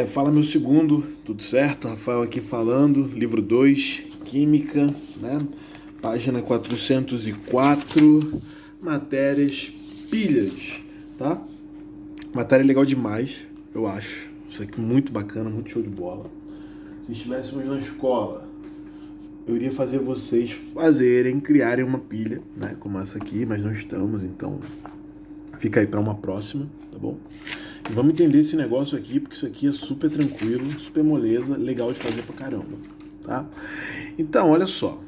Fala meu segundo, tudo certo? Rafael aqui falando, livro 2, Química, né? Página 404, matérias, pilhas, tá? Matéria legal demais, eu acho. Isso aqui muito bacana, muito show de bola. Se estivéssemos na escola, eu iria fazer vocês criarem uma pilha, né? Como essa aqui, mas não estamos, então fica aí para uma próxima, tá bom? E vamos entender esse negócio aqui, porque isso aqui é super tranquilo, super moleza, legal de fazer pra caramba, tá? Então, olha só.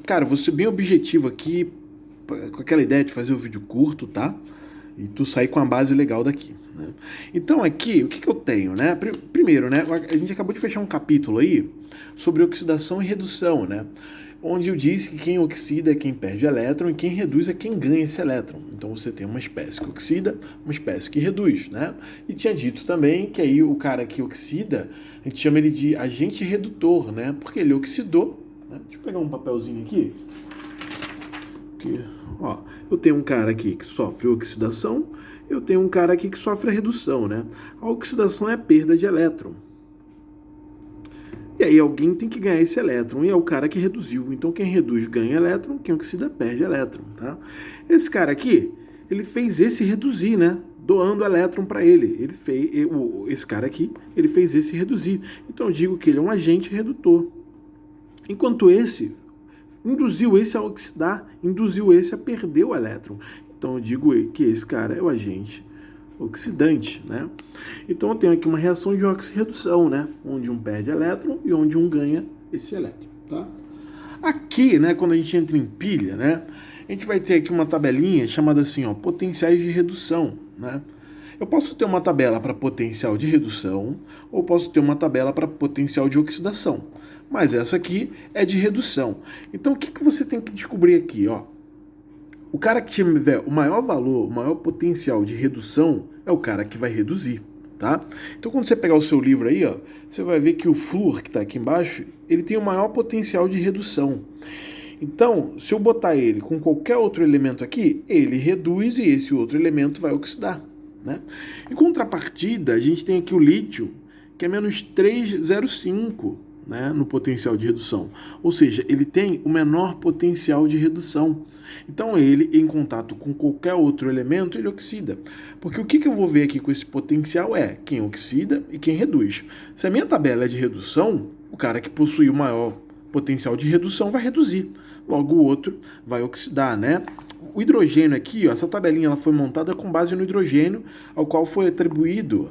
Cara, vou ser bem objetivo aqui, com aquela ideia de fazer o vídeo curto, tá? E tu sair com a base legal daqui, né? Então aqui, o que eu tenho, né? Primeiro, né? A gente acabou de fechar um capítulo aí sobre oxidação e redução, né? Onde eu disse que quem oxida é quem perde elétron e quem reduz é quem ganha esse elétron. Então você tem uma espécie que oxida, uma espécie que reduz, né? E tinha dito também que aí o cara que oxida, a gente chama ele de agente redutor, né? Porque ele oxidou, né? Deixa eu pegar um papelzinho aqui. Aqui, ó, eu tenho um cara aqui que sofre oxidação, eu tenho um cara aqui que sofre a redução, né? A oxidação é a perda de elétron. E aí alguém tem que ganhar esse elétron, e é o cara que reduziu. Então quem reduz ganha elétron, quem oxida perde elétron, tá? Esse cara aqui, ele fez esse reduzir, né? Doando elétron para ele. Esse cara aqui, ele fez esse reduzir. Então eu digo que ele é um agente redutor. Enquanto esse induziu esse a oxidar, induziu esse a perder o elétron. Então eu digo que esse cara é o agente oxidante, né? Então eu tenho aqui uma reação de oxirredução, né? Onde um perde elétron e onde um ganha esse elétron, tá? Aqui, né, quando a gente entra em pilha, né, a gente vai ter aqui uma tabelinha chamada assim, ó, potenciais de redução, né? Eu posso ter uma tabela para potencial de redução ou posso ter uma tabela para potencial de oxidação. Mas essa aqui é de redução. Então o que você tem que descobrir aqui, ó? O cara que tiver o maior valor, o maior potencial de redução é o cara que vai reduzir, tá? Então quando você pegar o seu livro aí, ó, você vai ver que o flúor que está aqui embaixo, ele tem o maior potencial de redução. Então, se eu botar ele com qualquer outro elemento aqui, ele reduz e esse outro elemento vai oxidar, né? Em contrapartida, a gente tem aqui o lítio, que é menos 3,05, né, no potencial de redução. Ou seja, ele tem o menor potencial de redução. Então ele, em contato com qualquer outro elemento, ele oxida. Porque o que eu vou ver aqui com esse potencial é quem oxida e quem reduz. Se a minha tabela é de redução, o cara que possui o maior potencial de redução vai reduzir. Logo o outro vai oxidar, né? O hidrogênio aqui, ó, essa tabelinha ela foi montada com base no hidrogênio, ao qual foi atribuído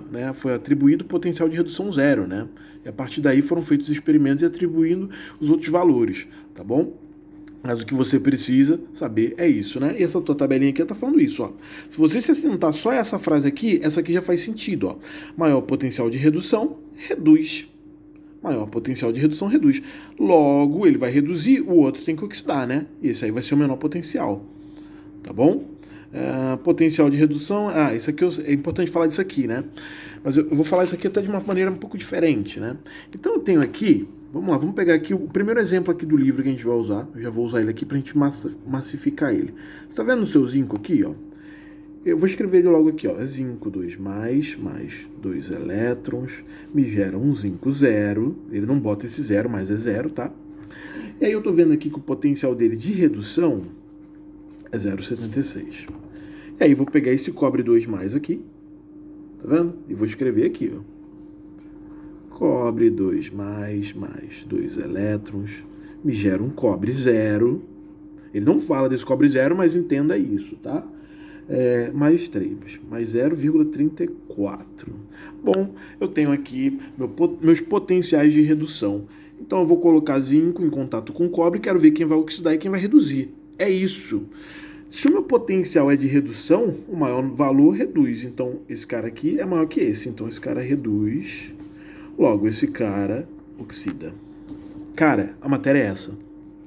potencial de redução zero, né? E a partir daí foram feitos experimentos atribuindo os outros valores, tá bom? Mas o que você precisa saber é isso, né? E essa tua tabelinha aqui tá falando isso, ó. Se você se assentar só essa frase aqui, essa aqui já faz sentido, ó. Maior potencial de redução, reduz. Maior potencial de redução, reduz. Logo, ele vai reduzir, o outro tem que oxidar, né? E esse aí vai ser o menor potencial. Tá bom? Potencial de redução. Isso aqui é importante falar disso aqui, né? Mas eu vou falar isso aqui até de uma maneira um pouco diferente, né? Então eu tenho aqui, vamos lá, vamos pegar aqui o primeiro exemplo aqui do livro que a gente vai usar. Eu já vou usar ele aqui pra gente massificar ele. Você tá vendo o seu zinco aqui, ó? Eu vou escrever ele logo aqui, ó. Zinco 2 mais 2 elétrons, me gera um zinco zero. Ele não bota esse zero, mas é zero, tá? E aí eu tô vendo aqui que o potencial dele de redução é 0,76. E aí vou pegar esse cobre 2 mais aqui, tá vendo? E vou escrever aqui, ó. Cobre 2 mais 2 elétrons, me gera um cobre zero. Ele não fala desse cobre zero, mas entenda isso, tá? Mais 3, mais 0,34. Bom, eu tenho aqui meus potenciais de redução. Então eu vou colocar zinco em contato com cobre e quero ver quem vai oxidar e quem vai reduzir. É isso. Se o meu potencial é de redução, o maior valor reduz. Então, esse cara aqui é maior que esse. Então, esse cara reduz. Logo, esse cara oxida. Cara, a matéria é essa.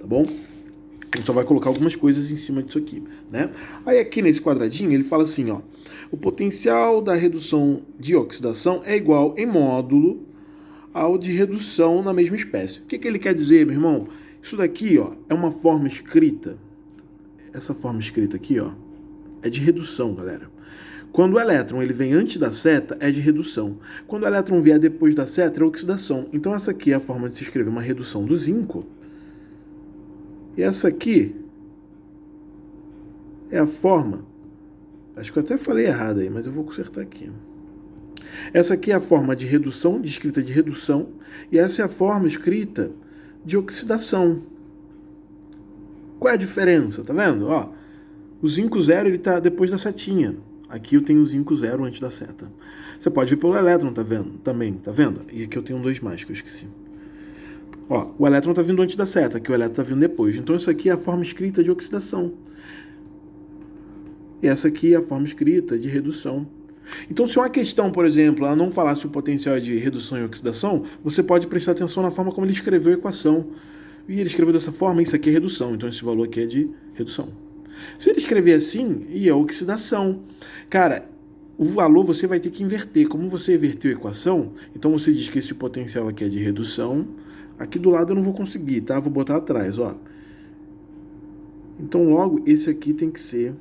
Tá bom? A gente só vai colocar algumas coisas em cima disso aqui, né? Aí, aqui nesse quadradinho, ele fala assim, ó. O potencial da redução de oxidação é igual em módulo ao de redução na mesma espécie. O que ele quer dizer, meu irmão? Isso daqui, ó, é uma forma escrita. Essa forma escrita aqui, ó, é de redução, galera. Quando o elétron ele vem antes da seta, é de redução. Quando o elétron vier depois da seta, é oxidação. Então essa aqui é a forma de se escrever uma redução do zinco. E essa aqui é a forma... Acho que eu até falei errado aí, mas eu vou consertar aqui. Essa aqui é a forma de redução, de escrita de redução. E essa é a forma escrita de oxidação. Qual é a diferença? Tá vendo? Ó, o zinco zero ele está depois da setinha. Aqui eu tenho o zinco zero antes da seta. Você pode ver pelo elétron, tá vendo? Também, tá vendo? E aqui eu tenho 2 mais que eu esqueci. Ó, o elétron está vindo antes da seta, aqui o elétron está vindo depois. Então isso aqui é a forma escrita de oxidação. E essa aqui é a forma escrita de redução. Então, se uma questão, por exemplo, ela não falasse o potencial de redução e oxidação, você pode prestar atenção na forma como ele escreveu a equação. E ele escreveu dessa forma, isso aqui é redução, então esse valor aqui é de redução. Se ele escrever assim, é oxidação. Cara, o valor você vai ter que inverter. Como você inverteu a equação, então você diz que esse potencial aqui é de redução. Aqui do lado eu não vou conseguir, tá? Vou botar atrás, ó. Então, logo, esse aqui tem que ser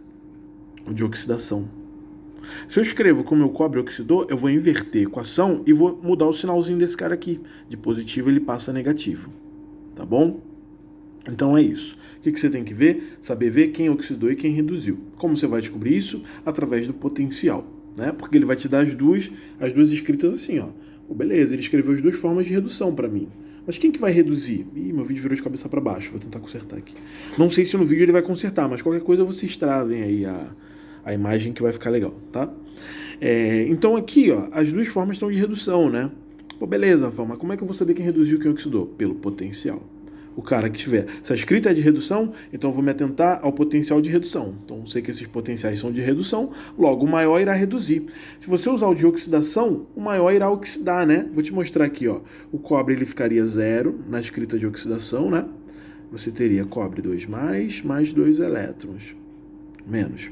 o de oxidação. Se eu escrevo como o cobre oxidou, eu vou inverter a equação e vou mudar o sinalzinho desse cara aqui. De positivo ele passa a negativo. Tá bom? Então é isso. O que você tem que ver? Saber ver quem oxidou e quem reduziu. Como você vai descobrir isso? Através do potencial, né? Porque ele vai te dar as duas escritas assim, ó. Pô, beleza, ele escreveu as 2 formas de redução para mim. Mas quem que vai reduzir? Ih, meu vídeo virou de cabeça para baixo. Vou tentar consertar aqui. Não sei se no vídeo ele vai consertar, mas qualquer coisa vocês travem aí a imagem que vai ficar legal, tá? Então aqui, ó, as 2 formas estão de redução, né? Pô, beleza, Rafael, mas como é que eu vou saber quem reduziu e quem oxidou? Pelo potencial. O cara que tiver, se a escrita é de redução, então eu vou me atentar ao potencial de redução. Então, sei que esses potenciais são de redução, logo o maior irá reduzir. Se você usar o de oxidação, o maior irá oxidar, né? Vou te mostrar aqui, ó. O cobre ele ficaria 0 na escrita de oxidação, né? Você teria cobre 2 mais 2 elétrons menos.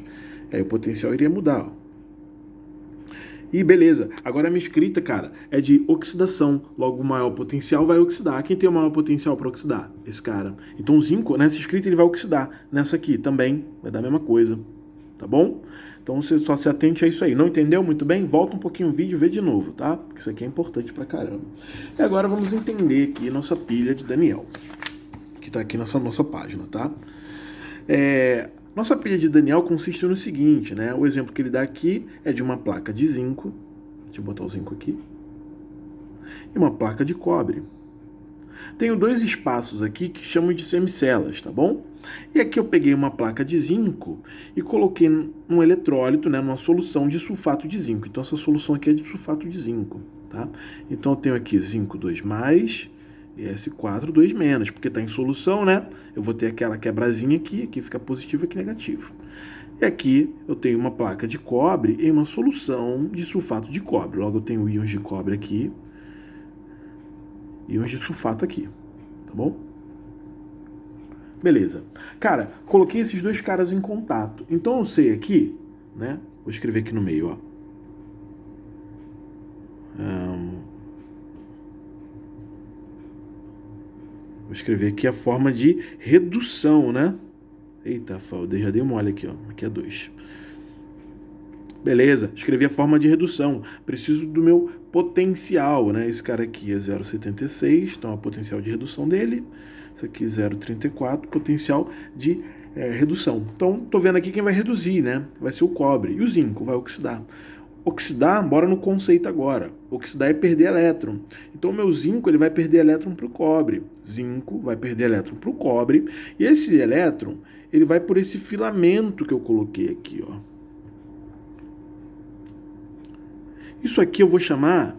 Aí o potencial iria mudar, ó. E beleza, agora a minha escrita, cara, é de oxidação. Logo, o maior potencial vai oxidar. Quem tem o maior potencial para oxidar? Esse cara. Então o zinco, nessa escrita, ele vai oxidar. Nessa aqui também vai dar a mesma coisa. Tá bom? Então você só se atente a isso aí. Não entendeu muito bem? Volta um pouquinho o vídeo e vê de novo, tá? Porque isso aqui é importante pra caramba. E agora vamos entender aqui nossa pilha de Daniel, que tá aqui nessa nossa página, tá? Nossa pilha de Daniel consiste no seguinte, né? O exemplo que ele dá aqui é de uma placa de zinco. Deixa eu botar o zinco aqui. E uma placa de cobre. Tenho 2 espaços aqui que chamam de semicelas, tá bom? E aqui eu peguei uma placa de zinco e coloquei num eletrólito, né, numa solução de sulfato de zinco. Então essa solução aqui é de sulfato de zinco, tá? Então eu tenho aqui zinco 2+, e S4, 2-, porque está em solução, né? Eu vou ter aquela quebrazinha aqui fica positivo e aqui negativo. E aqui eu tenho uma placa de cobre em uma solução de sulfato de cobre. Logo eu tenho íons de cobre aqui, íons de sulfato aqui, tá bom? Beleza. Cara, coloquei esses 2 caras em contato. Então eu sei aqui, né? Vou escrever aqui no meio, ó. Vou escrever aqui a forma de redução, né? Eita, já dei mole aqui, ó. Aqui é 2. Beleza, escrevi a forma de redução. Preciso do meu potencial, né? Esse cara aqui é 0,76, então é o potencial de redução dele. Esse aqui 0,34, potencial de redução. Então, tô vendo aqui quem vai reduzir, né? Vai ser o cobre. E o zinco vai oxidar. Oxidar, bora no conceito agora. Oxidar é perder elétron. Então, o meu zinco ele vai perder elétron para o cobre. Zinco vai perder elétron para o cobre. E esse elétron, ele vai por esse filamento que eu coloquei aqui, ó. Isso aqui eu vou chamar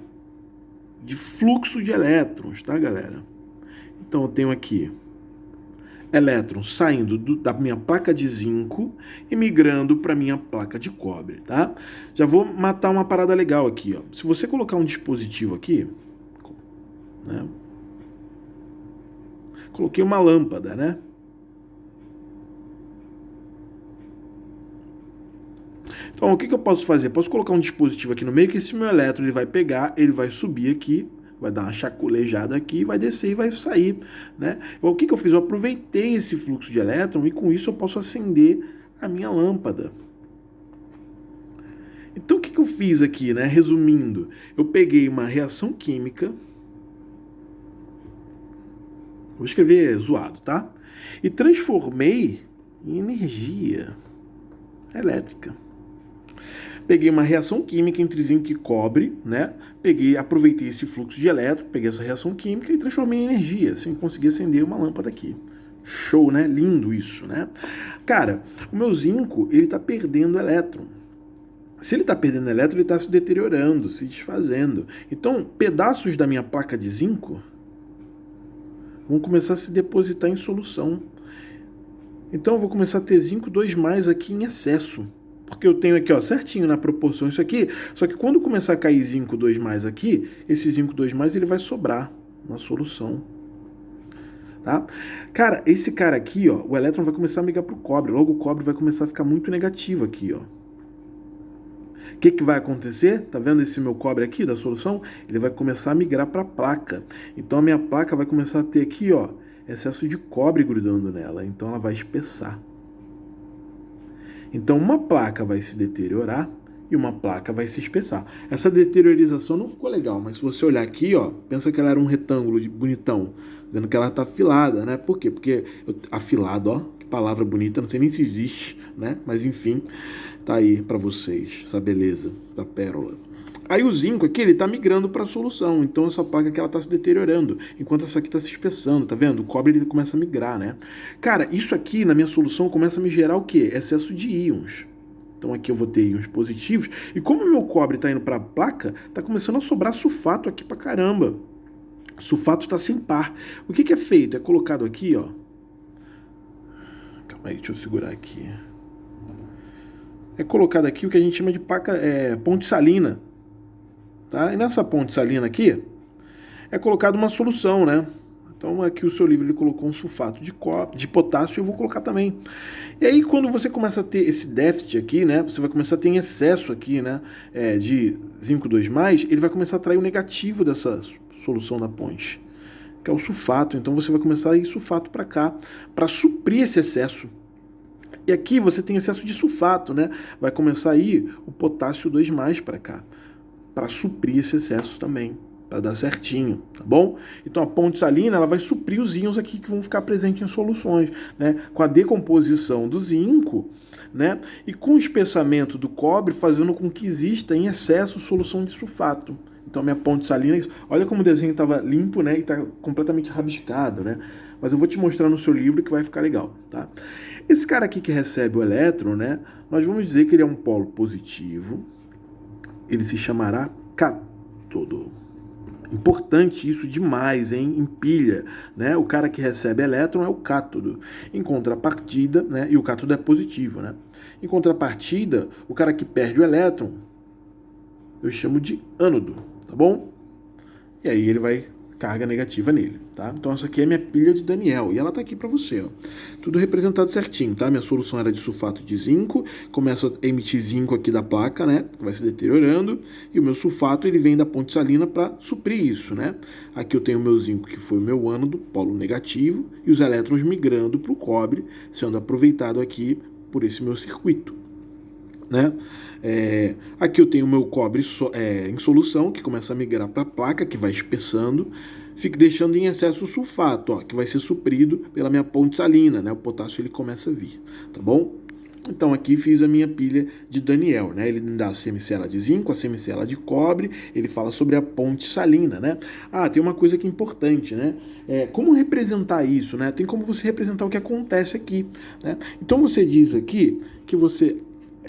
de fluxo de elétrons, tá, galera? Então, eu tenho aqui elétrons saindo da minha placa de zinco e migrando para minha placa de cobre, tá? Já vou matar uma parada legal aqui, ó. Se você colocar um dispositivo aqui, né? Coloquei uma lâmpada, né? Então, o que eu posso fazer? Posso colocar um dispositivo aqui no meio que esse meu elétron ele vai pegar, ele vai subir aqui, vai dar uma chaculejada aqui, vai descer e vai sair, né? O que eu fiz? Eu aproveitei esse fluxo de elétron e com isso eu posso acender a minha lâmpada. Então o que eu fiz aqui, né? Resumindo, eu peguei uma reação química, vou escrever zoado, tá? E transformei em energia elétrica. Peguei uma reação química entre zinco e cobre, né? Aproveitei esse fluxo de elétron, peguei essa reação química e transformei em energia, assim consegui acender uma lâmpada aqui. Show, né? Lindo isso, né? Cara, o meu zinco, ele tá perdendo elétron. Se ele está perdendo elétron, ele está se deteriorando, se desfazendo. Então, pedaços da minha placa de zinco vão começar a se depositar em solução. Então, eu vou começar a ter zinco 2+ aqui em excesso. Porque eu tenho aqui, ó, certinho na proporção isso aqui. Só que quando começar a cair zinco 2+ aqui, esse zinco 2+ ele vai sobrar na solução. Tá? Cara, esse cara aqui, ó, o elétron vai começar a migrar para o cobre. Logo o cobre vai começar a ficar muito negativo aqui, ó. O que vai acontecer? Tá vendo esse meu cobre aqui da solução? Ele vai começar a migrar para a placa. Então a minha placa vai começar a ter aqui, ó, excesso de cobre grudando nela. Então ela vai espessar. Então uma placa vai se deteriorar e uma placa vai se espessar. Essa deteriorização não ficou legal, mas se você olhar aqui, ó, pensa que ela era um retângulo bonitão, vendo que ela tá afilada, né? Por quê? Porque afilado, ó, que palavra bonita, não sei nem se existe, né? Mas enfim, tá aí para vocês, essa beleza da pérola. Aí o zinco aqui, ele tá migrando para a solução, então essa placa aqui ela tá se deteriorando, enquanto essa aqui tá se espessando, tá vendo? O cobre ele começa a migrar, né? Cara, isso aqui na minha solução começa a me gerar o quê? Excesso de íons. Então aqui eu vou ter íons positivos, e como o meu cobre tá indo para a placa, tá começando a sobrar sulfato aqui pra caramba. Sulfato tá sem par. O que é feito? É colocado aqui, ó. Calma aí, deixa eu segurar aqui. É colocado aqui o que a gente chama de ponte salina. Tá? E nessa ponte salina aqui, é colocado uma solução, né? Então aqui o seu livro ele colocou um sulfato de potássio, eu vou colocar também. E aí quando você começa a ter esse déficit aqui, né? Você vai começar a ter em excesso aqui, né? De zinco 2+, ele vai começar a atrair o negativo dessa solução da ponte, que é o sulfato. Então você vai começar a ir sulfato para cá, para suprir esse excesso. E aqui você tem excesso de sulfato, né? Vai começar a ir o potássio 2+ para cá, para suprir esse excesso também, para dar certinho, tá bom? Então a ponte salina ela vai suprir os íons aqui que vão ficar presentes em soluções, né? Com a decomposição do zinco, né? E com o espessamento do cobre fazendo com que exista em excesso solução de sulfato. Então minha ponte salina, olha como o desenho estava limpo, né? E está completamente rabiscado, né? Mas eu vou te mostrar no seu livro que vai ficar legal, tá? Esse cara aqui que recebe o elétron, né? Nós vamos dizer que ele é um polo positivo. Ele se chamará cátodo. Importante isso demais, hein? Em pilha, né? O cara que recebe elétron é o cátodo. Em contrapartida, né? E o cátodo é positivo, né? Em contrapartida, o cara que perde o elétron, eu chamo de ânodo, tá bom? E aí ele vai carga negativa nele, tá? Então essa aqui é minha pilha de Daniel e ela tá aqui para você, ó. Tudo representado certinho, tá? Minha solução era de sulfato de zinco, começa a emitir zinco aqui da placa, né? Vai se deteriorando e o meu sulfato ele vem da ponte salina para suprir isso, né? Aqui eu tenho o meu zinco que foi o meu ânodo, polo negativo, e os elétrons migrando para o cobre, sendo aproveitado aqui por esse meu circuito, né? Aqui eu tenho o meu cobre em solução, que começa a migrar para a placa, que vai espessando, fica deixando em excesso o sulfato, ó, que vai ser suprido pela minha ponte salina, né? O potássio ele começa a vir, tá bom? Então aqui fiz a minha pilha de Daniel, né? Ele me dá a semicela de zinco, a semicela de cobre, ele fala sobre a ponte salina, né? Ah, tem uma coisa que é importante, né? Como representar isso, né? Tem como você representar o que acontece aqui, né? Então você diz aqui que você...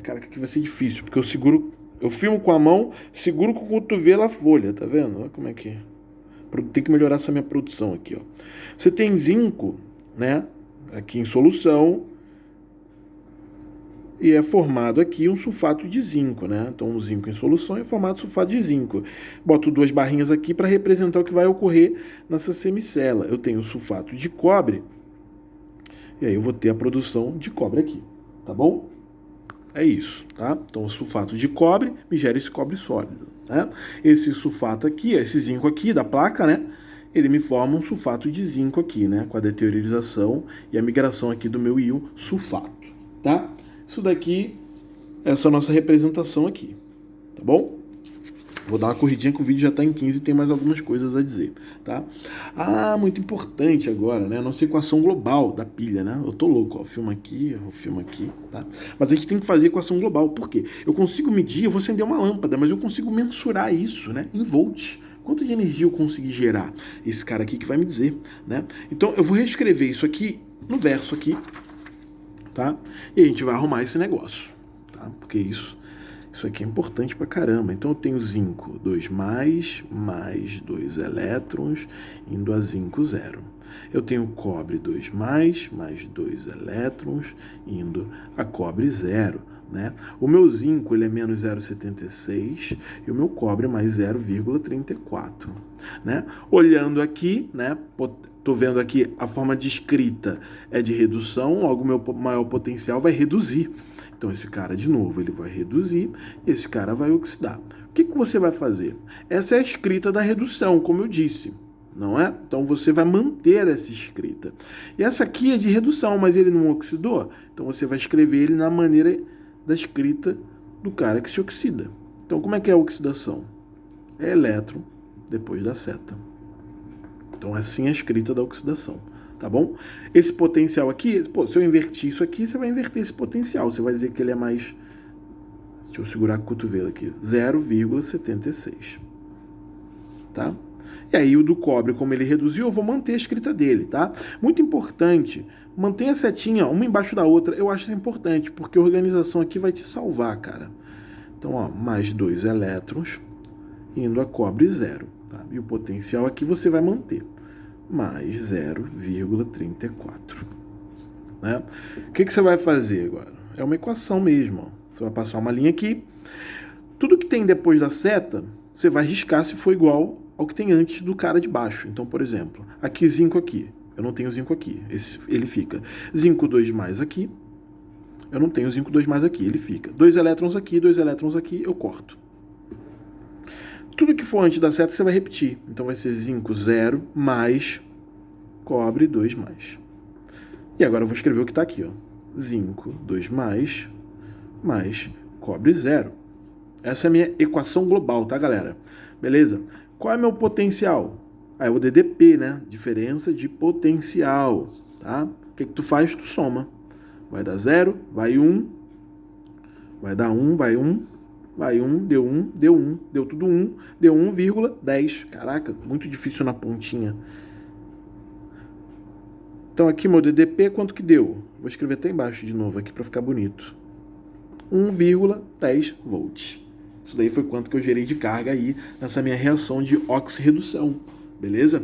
Cara, que aqui vai ser difícil, porque eu filmo com a mão, seguro com o cotovelo a folha, tá vendo? Olha como é que... Tem que melhorar essa minha produção aqui, ó. Você tem zinco, né? Aqui em solução, e é formado aqui um sulfato de zinco, né? Então, um zinco em solução é formado sulfato de zinco. Boto 2 barrinhas aqui para representar o que vai ocorrer nessa semicela. Eu tenho o sulfato de cobre, e aí eu vou ter a produção de cobre aqui, tá bom? É isso, tá? Então, o sulfato de cobre me gera esse cobre sólido, né? Esse sulfato aqui, esse zinco aqui da placa, né? Ele me forma um sulfato de zinco aqui, né? Com a deteriorização e a migração aqui do meu íon sulfato, tá? Isso daqui, essa é a nossa representação aqui, tá bom? Vou dar uma corridinha que o vídeo já está em 15 e tem mais algumas coisas a dizer, tá? Ah, muito importante agora, né? A nossa equação global da pilha, né? Eu tô louco, ó, filma aqui, eu filmo aqui, tá? Mas a gente tem que fazer equação global, por quê? Eu consigo medir, eu vou acender uma lâmpada, mas eu consigo mensurar isso, né? Em volts. Quanto de energia eu consegui gerar? Esse cara aqui que vai me dizer, né? Então eu vou reescrever isso aqui no verso aqui, tá? E a gente vai arrumar esse negócio, tá? Porque isso aqui é importante pra caramba. Então eu tenho zinco 2+, mais 2 elétrons, indo a zinco 0. Eu tenho cobre 2+, mais 2 elétrons, indo a cobre 0. Né? O meu zinco ele é menos 0,76 e o meu cobre é mais 0,34. Né? Olhando aqui, né? Estou vendo aqui a forma de escrita é de redução, logo o meu maior potencial vai reduzir. Então esse cara, de novo, ele vai reduzir e esse cara vai oxidar. O que você vai fazer? Essa é a escrita da redução, como eu disse, não é? Então você vai manter essa escrita. E essa aqui é de redução, mas ele não oxidou, então você vai escrever ele na maneira da escrita do cara que se oxida. Então como é que é a oxidação? É elétron depois da seta. Então assim é a escrita da oxidação. Tá bom? Esse potencial aqui, pô, se eu invertir isso aqui, você vai inverter esse potencial. Você vai dizer que ele é mais... Deixa eu segurar com o cotovelo aqui. 0,76. Tá? E aí o do cobre, como ele reduziu, eu vou manter a escrita dele, tá? Muito importante, mantenha a setinha uma embaixo da outra. Eu acho isso importante, porque a organização aqui vai te salvar, cara. Então, ó, mais 2 elétrons indo a cobre 0. Tá? E o potencial aqui você vai manter. Mais 0,34. Né? O que você vai fazer agora? É uma equação mesmo. Ó. Você vai passar uma linha aqui. Tudo que tem depois da seta, você vai riscar se for igual ao que tem antes do cara de baixo. Então, por exemplo, aqui zinco aqui. Eu não tenho zinco aqui. Ele fica zinco 2+ aqui. Eu não tenho zinco 2+ aqui. Ele fica 2 elétrons aqui, 2 elétrons aqui. Eu corto. Tudo que for antes da seta você vai repetir. Então vai ser zinco 0 mais cobre 2+. E agora eu vou escrever o que está aqui. Ó. Zinco 2+, mais cobre 0. Essa é a minha equação global, tá, galera? Beleza? Qual é meu potencial? É o DDP, né? Diferença de potencial, tá? O que tu faz? Tu soma. Vai dar 0, vai 1, vai dar 1, vai 1, vai 1, deu 1, deu 1, deu tudo 1, deu 1,10. Caraca, muito difícil na pontinha. Então aqui meu DDP, quanto que deu? Vou escrever até embaixo de novo aqui para ficar bonito. 1,10 volts. Isso daí foi quanto que eu gerei de carga aí nessa minha reação de oxirredução, beleza?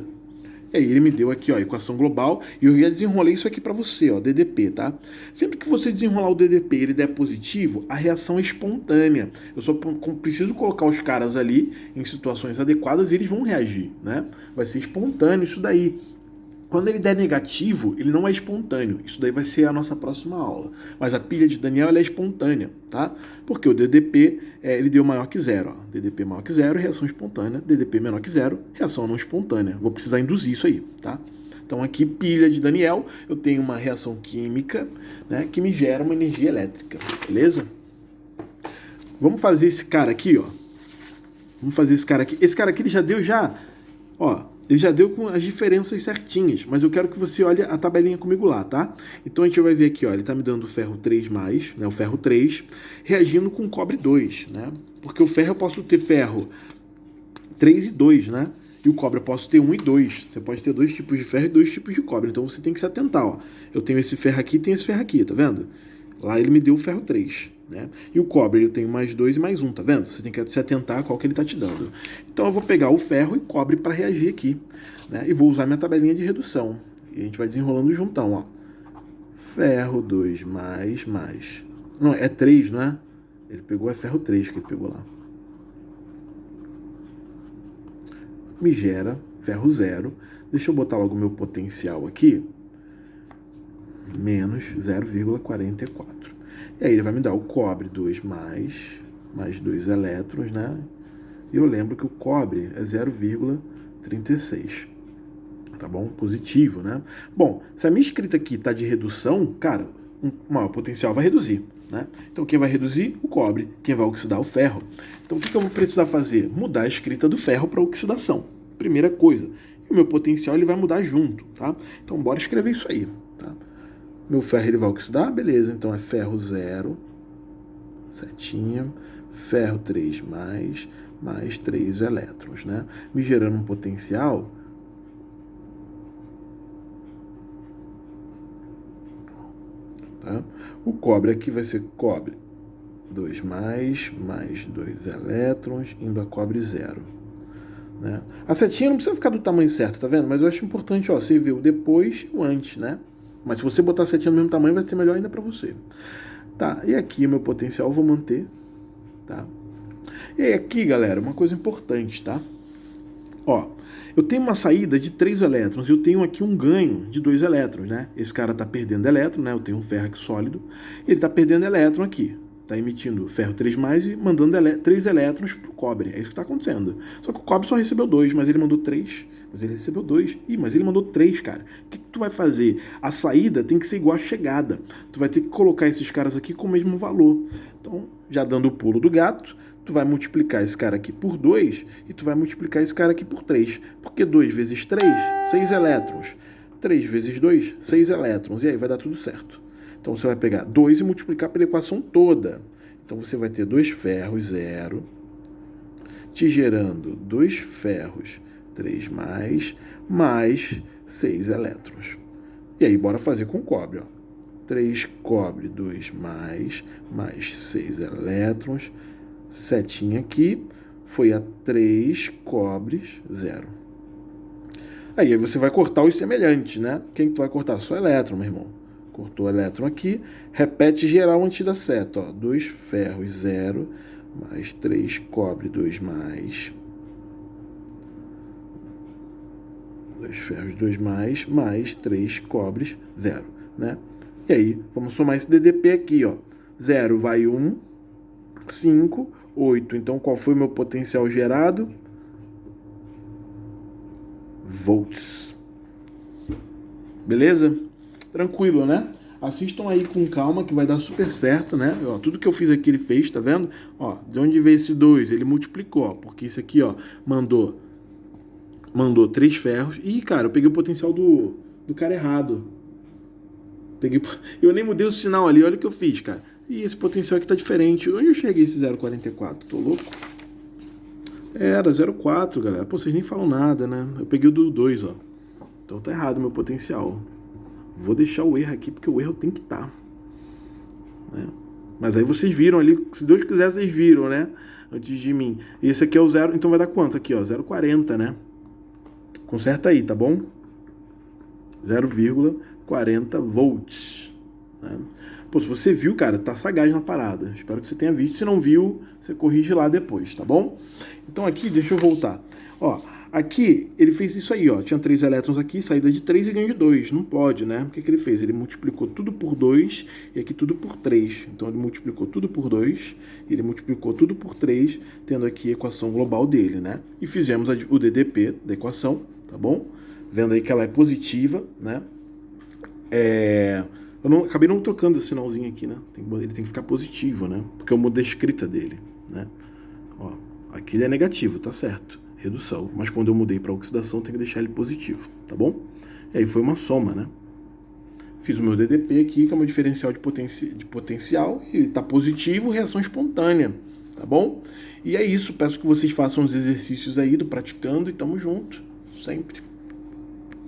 E aí ele me deu aqui, ó, a equação global, e eu já desenrolei isso aqui para você, ó, DDP, tá? Sempre que você desenrolar o DDP e ele der positivo, a reação é espontânea. Eu só preciso colocar os caras ali em situações adequadas e eles vão reagir, né? Vai ser espontâneo isso daí. Quando ele der negativo, ele não é espontâneo. Isso daí vai ser a nossa próxima aula. Mas a pilha de Daniel ela é espontânea, tá? Porque o DDP ele deu maior que 0. Ó. DDP maior que 0, reação espontânea. DDP menor que 0, reação não espontânea. Vou precisar induzir isso aí, tá? Então aqui, pilha de Daniel, eu tenho uma reação química, né, que me gera uma energia elétrica, beleza? Vamos fazer esse cara aqui, ó. Vamos fazer esse cara aqui. Esse cara aqui ele já deu ó. Ele já deu com as diferenças certinhas, mas eu quero que você olhe a tabelinha comigo lá, tá? Então a gente vai ver aqui, ó, ele tá me dando o ferro 3+, né, o ferro 3, reagindo com cobre 2, né? Porque o ferro eu posso ter ferro 3 e 2, né? E o cobre eu posso ter 1 e 2. Você pode ter 2 tipos de ferro e 2 tipos de cobre, então você tem que se atentar, ó. Eu tenho esse ferro aqui e tenho esse ferro aqui, tá vendo? Lá ele me deu o ferro 3. Né? E o cobre eu tenho mais 2 e mais 1, tá vendo? Você tem que se atentar a qual que ele está te dando. Então eu vou pegar o ferro e cobre para reagir aqui, né? E vou usar minha tabelinha de redução. E a gente vai desenrolando juntão, ó. Ferro 2+, mais... Não, é 3, não é? Ele pegou, é ferro 3 que ele pegou lá. Me gera ferro 0. Deixa eu botar logo o meu potencial aqui. Menos 0,44. E aí ele vai me dar o cobre 2+, mais 2 elétrons, né? E eu lembro que o cobre é 0,36. Tá bom? Positivo, né? Bom, se a minha escrita aqui tá de redução, cara, o maior potencial vai reduzir, né? Então quem vai reduzir? O cobre. Quem vai oxidar? O ferro. Então o que eu vou precisar fazer? Mudar a escrita do ferro para oxidação. Primeira coisa. E o meu potencial ele vai mudar junto, tá? Então bora escrever isso aí, tá? Meu ferro ele vai oxidar? Beleza, então é ferro 0, setinha, ferro 3+, mais 3 elétrons, né? Me gerando um potencial tá? O cobre aqui vai ser cobre 2+, mais 2 elétrons, indo a cobre 0. Né? A setinha não precisa ficar do tamanho certo, tá vendo? Mas eu acho importante, ó, você ver o depois e o antes, né? Mas se você botar a setinha no mesmo tamanho, vai ser melhor ainda para você. Tá, e aqui o meu potencial eu vou manter, tá? E aí aqui, galera, uma coisa importante, tá? Ó, eu tenho uma saída de 3 elétrons e eu tenho aqui um ganho de 2 elétrons, né? Esse cara tá perdendo elétron, né? Eu tenho um ferro aqui sólido, ele tá perdendo elétron aqui. Tá emitindo ferro 3+, e mandando 3 elétrons pro cobre. É isso que tá acontecendo. Só que o cobre só recebeu 2, mas ele mandou 3. Mas ele recebeu 2. Ih, mas ele mandou 3, cara. O que tu vai fazer? A saída tem que ser igual à chegada. Tu vai ter que colocar esses caras aqui com o mesmo valor. Então, já dando o pulo do gato, tu vai multiplicar esse cara aqui por 2 e tu vai multiplicar esse cara aqui por 3. Porque 2 vezes 3, 6 elétrons. 3 vezes 2, 6 elétrons. E aí vai dar tudo certo. Então você vai pegar 2 e multiplicar pela equação toda. Então você vai ter 2 ferros 0, te gerando 2 ferros 3+, mais 6 elétrons. E aí bora fazer com cobre. Ó. 3 cobre 2+, mais 6 elétrons. Setinha aqui foi a 3 cobres 0. Aí você vai cortar os semelhantes, né? Quem que tu vai cortar? Só elétron, meu irmão. Cortou o elétron aqui, repete geral antes da seta, ó, 2 ferros 0, mais 3 cobre 2+, 2 ferros 2+, mais 3 cobres 0, né? E aí, vamos somar esse DDP aqui, ó, 0 vai 1, 5, 8, então qual foi o meu potencial gerado? Volts. Beleza? Tranquilo, né? Assistam aí com calma que vai dar super certo, né? Ó, tudo que eu fiz aqui ele fez, tá vendo? Ó, de onde veio esse 2? Ele multiplicou, ó, porque isso aqui, ó, mandou 3 ferros. Ih, cara, eu peguei o potencial do cara errado. Eu nem mudei o sinal ali, olha o que eu fiz, cara. E esse potencial aqui tá diferente. Onde eu cheguei esse 0,44? Tô louco? Era 0,4, galera. Pô, vocês nem falam nada, né? Eu peguei o do 2, ó. Então tá errado o meu potencial. Vou deixar o erro aqui, porque o erro tem que estar. Né? Mas aí vocês viram ali, se Deus quiser, vocês viram, né? Antes de mim. E esse aqui é o 0, então vai dar quanto aqui, ó? 0,40, né? Conserta aí, tá bom? 0,40 volts. Né? Pô, se você viu, cara, tá sagaz na parada. Espero que você tenha visto. Se não viu, você corrige lá depois, tá bom? Então aqui, deixa eu voltar. Ó, aqui, ele fez isso aí, ó. Tinha 3 elétrons aqui, saída de 3 e ganho de 2. Não pode, né? O que ele fez? Ele multiplicou tudo por 2 e aqui tudo por 3. Então ele multiplicou tudo por 2 e ele multiplicou tudo por 3, tendo aqui a equação global dele, né? E fizemos o DDP da equação, tá bom? Vendo aí que ela é positiva, né? Acabei não trocando esse sinalzinho aqui, né? Ele tem que ficar positivo, né? Porque eu mudei a escrita dele, né? Ó, aqui ele é negativo, tá certo. Redução. Mas quando eu mudei para oxidação, tem que deixar ele positivo, tá bom? E aí foi uma soma, né? Fiz o meu DDP aqui, que é o meu diferencial de potencial, e tá positivo, reação espontânea, tá bom? E é isso, peço que vocês façam os exercícios aí do praticando e tamo junto, sempre.